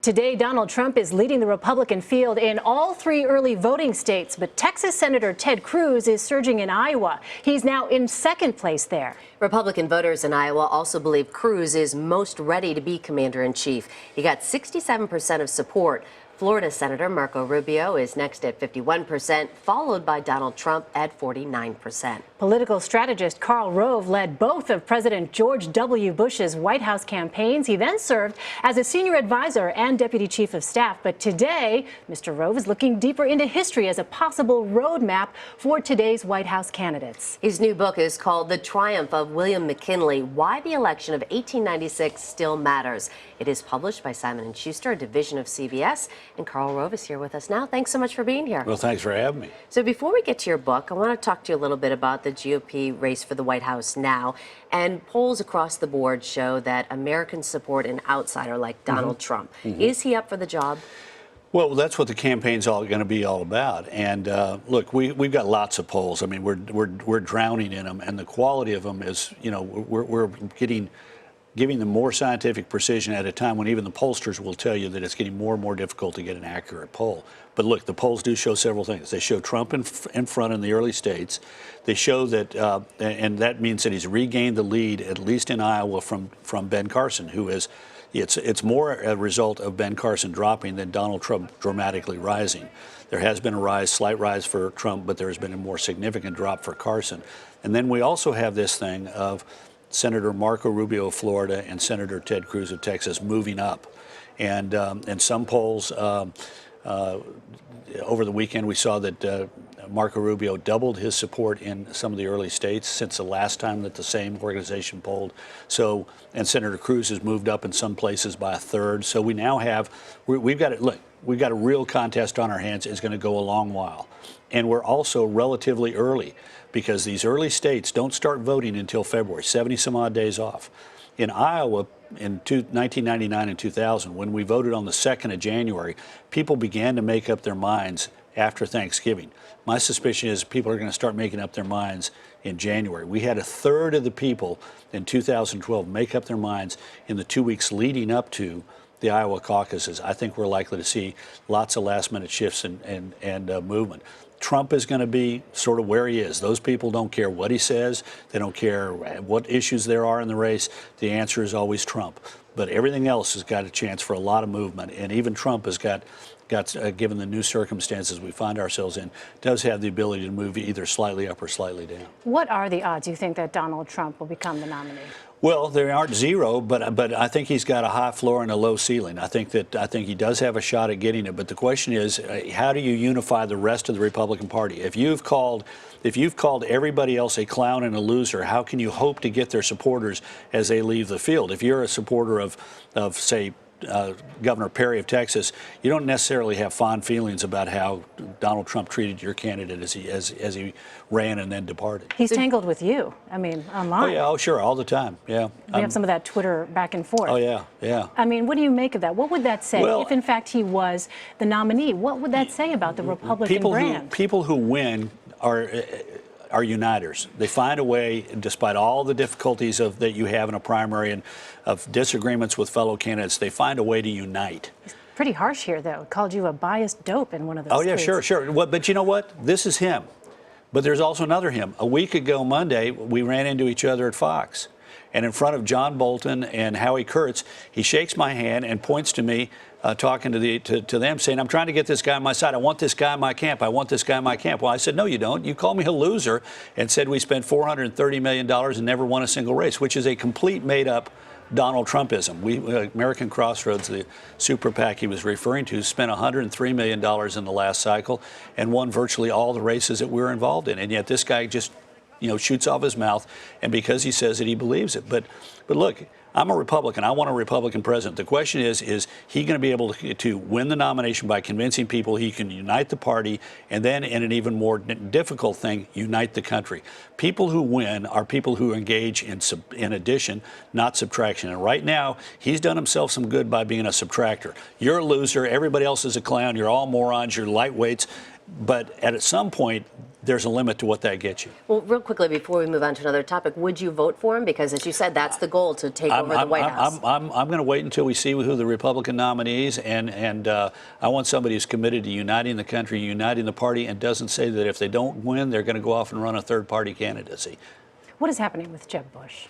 Today, Donald Trump is leading the Republican field in all three early voting states, but Texas Senator Ted Cruz is surging in Iowa. He's now in second place there. Republican voters in Iowa also believe Cruz is most ready to be commander-in-chief. He got 67% of support. Florida Senator Marco Rubio is next at 51%, followed by Donald Trump at 49%. Political strategist Karl Rove led both of President George W. Bush's White House campaigns. He then served as a senior advisor and deputy chief of staff. But today, Mr. Rove is looking deeper into history as a possible roadmap for today's White House candidates. His new book is called The Triumph of William McKinley: Why the Election of 1896 Still Matters. It is published by Simon & Schuster, a division of CBS. And Karl Rove is here with us now. Thanks so much for being here. Well, thanks for having me. So before we get to your book, I want to talk to you a little bit about the GOP race for the White House now. And polls across the board show that Americans support an outsider like Donald Trump. Is he up for the job? Well, that's what the campaign's all going to be all about. And look, we've got lots of polls. I mean, we're drowning in them, and the quality of them is, you know, we're giving them more scientific precision at a time when even the pollsters will tell you that it's getting more and more difficult to get an accurate poll. But look, the polls do show several things. They show Trump in front in the early states. They show that, and that means that he's regained the lead, at least in Iowa, from Ben Carson, who is, it's more a result of Ben Carson dropping than Donald Trump dramatically rising. There has been a rise, slight rise for Trump, but there has been a more significant drop for Carson. And then we also have this thing of Senator Marco Rubio of Florida and Senator Ted Cruz of Texas moving up. And in some polls over the weekend, we saw that Marco Rubio doubled his support in some of the early states since the last time that the same organization polled. So, and Senator Cruz has moved up in some places by a third. So we now have, we've got a real contest on our hands. It's going to go a long while. And we're also relatively early, because these early states don't start voting until February, 70 some odd days off. In Iowa, in 1999 and 2000, when we voted on the 2nd of January, people began to make up their minds after Thanksgiving. My suspicion is people are going to start making up their minds in January. We had a third of the people in 2012 make up their minds in the 2 weeks leading up to the Iowa caucuses. I think we're likely to see lots of last-minute shifts and movement. Trump is going to be sort of where he is. Those people don't care what he says. They don't care what issues there are in the race. The answer is always Trump. But everything else has got a chance for a lot of movement. And even Trump has got given the new circumstances we find ourselves in, does have the ability to move either slightly up or slightly down. What are the odds you think that Donald Trump will become the nominee? Well, they aren't zero, but I think he's got a high floor and a low ceiling. I think he does have a shot at getting it. But the question is, how do you unify the rest of the Republican Party? If you've called everybody else a clown and a loser, how can you hope to get their supporters as they leave the field? If you're a supporter of say, Governor Perry of Texas, you don't necessarily have fond feelings about how Donald Trump treated your candidate as he ran and then departed. He's tangled with you. I mean, online. Oh yeah, oh sure, all the time. Yeah. We have some of that Twitter back and forth. Oh yeah, yeah. I mean, what do you make of that? What would that say if, in fact, he was the nominee? What would that say about the Republican brand? People who win are uniters. They find a way, despite all the difficulties that you have in a primary and of disagreements with fellow candidates, they find a way to unite. He's pretty harsh here, though. Called you a biased dope in one of those Oh, yeah, tweets. sure. But you know what? This is him. But there's also another him. A week ago Monday, we ran into each other at Fox. And in front of John Bolton and Howie Kurtz, he shakes my hand and points to me, talking to them, saying, I'm trying to get this guy on my side. I want this guy in my camp. I want this guy in my camp. Well, I said, no, you don't. You called me a loser and said we spent $430 million and never won a single race, which is a complete made-up Donald Trumpism. American Crossroads, the super PAC he was referring to, spent $103 million in the last cycle and won virtually all the races that we were involved in. And yet this guy just, shoots off his mouth, and because he says it, he believes it. But look, I'm a Republican. I want a Republican president. The question is he going to be able to win the nomination by convincing people he can unite the party, and then, in an even more difficult thing, unite the country? People who win are people who engage in addition, not subtraction. And right now, he's done himself some good by being a subtractor. You're a loser. Everybody else is a clown. You're all morons. You're lightweights. But at some point, there's a limit to what that gets you. Well, real quickly, before we move on to another topic, would you vote for him? Because, as you said, that's the goal, to take over the White House. I'm going to wait until we see who the Republican nominee is, and I want somebody who's committed to uniting the country, uniting the party, and doesn't say that if they don't win, they're going to go off and run a third-party candidacy. What is happening with Jeb Bush?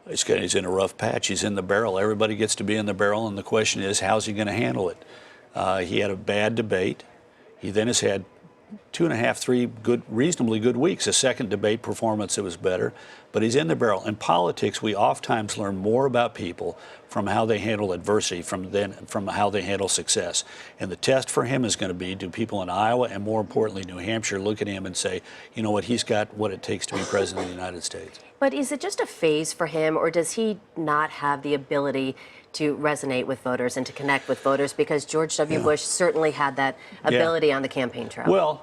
He's in a rough patch. He's in the barrel. Everybody gets to be in the barrel, and the question is, how's he going to handle it? He had a bad debate. He then has had 2.5, 3 reasonably good weeks. A second debate performance, it was better, but he's in the barrel. In politics, we oftentimes learn more about people from how they handle adversity from how they handle success. And the test for him is going to be, do people in Iowa and, more importantly, New Hampshire look at him and say, you know what, he's got what it takes to be president of the United States. But is it just a phase for him, or does he not have the ability to resonate with voters and to connect with voters? Because George W. Bush certainly had that ability on the campaign trail. Well,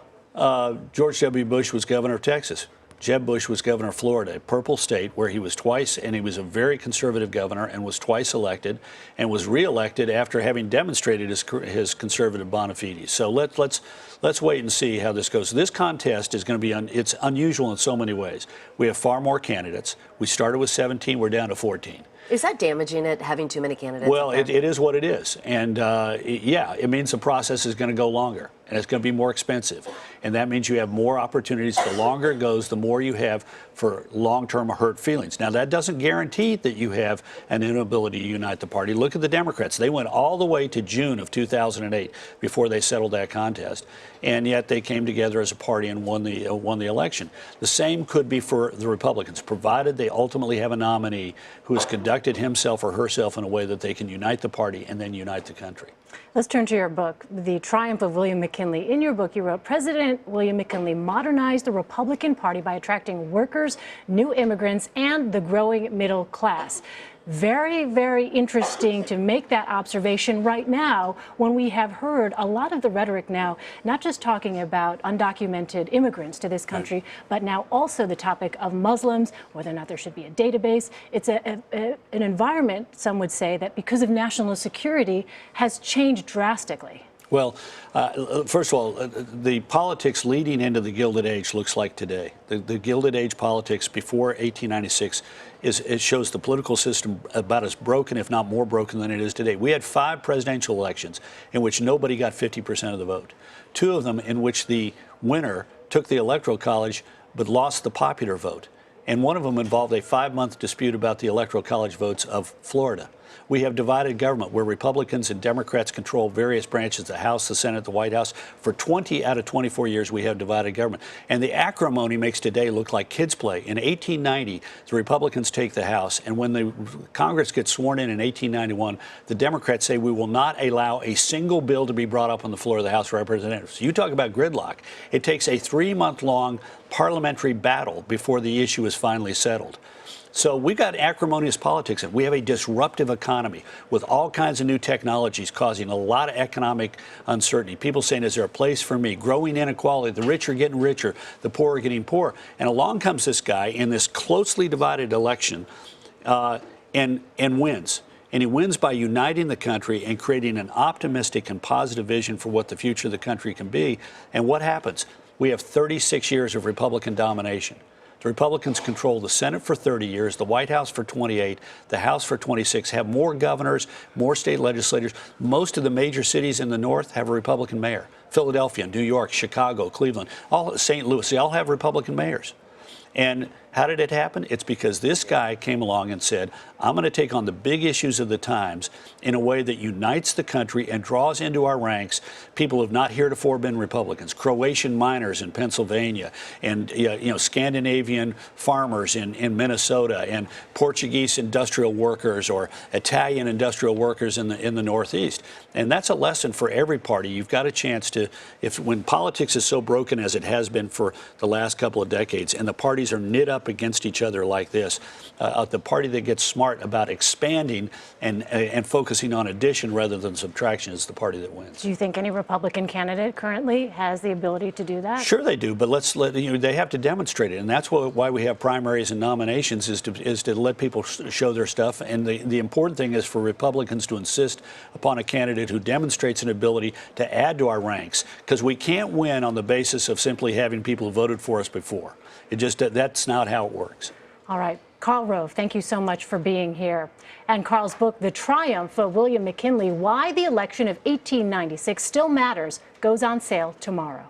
George W. Bush was governor of Texas. Jeb Bush was governor of Florida, a purple state where he was twice, and he was a very conservative governor and was twice elected and was reelected after having demonstrated his conservative bona fides. So let's wait and see how this goes. This contest is going to be it's unusual in so many ways. We have far more candidates. We started with 17, we're down to 14. Is that damaging it, having too many candidates? Well, it is what it is. And yeah, it means the process is going to go longer, and it's going to be more expensive. And that means you have more opportunities. The longer it goes, the more you have for long-term hurt feelings. Now, that doesn't guarantee that you have an inability to unite the party. Look at the Democrats. They went all the way to June of 2008 before they settled that contest. And yet they came together as a party and won the election. The same could be for the Republicans, provided they ultimately have a nominee who has conducted himself or herself in a way that they can unite the party and then unite the country. Let's turn to your book, The Triumph of William McKinley. In your book, you wrote, President William McKinley modernized the Republican Party by attracting workers, new immigrants, and the growing middle class. Very, very interesting to make that observation right now when we have heard a lot of the rhetoric now, not just talking about undocumented immigrants to this country, but now also the topic of Muslims, whether or not there should be a database. It's an environment, some would say, that because of national security has changed drastically. Well, first of all, the politics leading into the Gilded Age looks like today. The Gilded Age politics before 1896 it shows the political system about as broken, if not more broken, than it is today. We had 5 presidential elections in which nobody got 50% of the vote. 2 of them in which the winner took the Electoral College but lost the popular vote. And one of them involved a 5-month dispute about the Electoral College votes of Florida. We have divided government where Republicans and Democrats control various branches, the House, the Senate, the White House. For 20 out of 24 years, we have divided government. And the acrimony makes today look like kids' play. In 1890, the Republicans take the House, and when the Congress gets sworn in 1891, the Democrats say we will not allow a single bill to be brought up on the floor of the House of Representatives. You talk about gridlock. It takes a 3-month-long parliamentary battle before the issue is finally settled. So we've got acrimonious politics, and we have a disruptive economy with all kinds of new technologies causing a lot of economic uncertainty. People saying, is there a place for me? Growing inequality, the rich are getting richer, the poor are getting poorer. And along comes this guy in this closely divided election and wins. And he wins by uniting the country and creating an optimistic and positive vision for what the future of the country can be. And what happens? We have 36 years of Republican domination. The Republicans control the Senate for 30 years, the White House for 28, the House for 26, have more governors, more state legislators. Most of the major cities in the North have a Republican mayor. Philadelphia, New York, Chicago, Cleveland, St. Louis, they all have Republican mayors. And how did it happen? It's because this guy came along and said, I'm going to take on the big issues of the times in a way that unites the country and draws into our ranks people who have not heretofore been Republicans, Croatian miners in Pennsylvania, and Scandinavian farmers in Minnesota, and Portuguese industrial workers or Italian industrial workers in the Northeast. And that's a lesson for every party. You've got a chance to, when politics is so broken as it has been for the last couple of decades, and the parties are knit up up against each other like this. The party that gets smart about expanding and focusing on addition rather than subtraction is the party that wins. Do you think any Republican candidate currently has the ability to do that? Sure they do, but they have to demonstrate it, and that's why we have primaries and nominations is to let people show their stuff. And the important thing is for Republicans to insist upon a candidate who demonstrates an ability to add to our ranks, because we can't win on the basis of simply having people who voted for us before. That's not how it works. All right. Karl Rove, thank you so much for being here. And Karl's book, The Triumph of William McKinley, Why the Election of 1896 Still Matters, goes on sale tomorrow.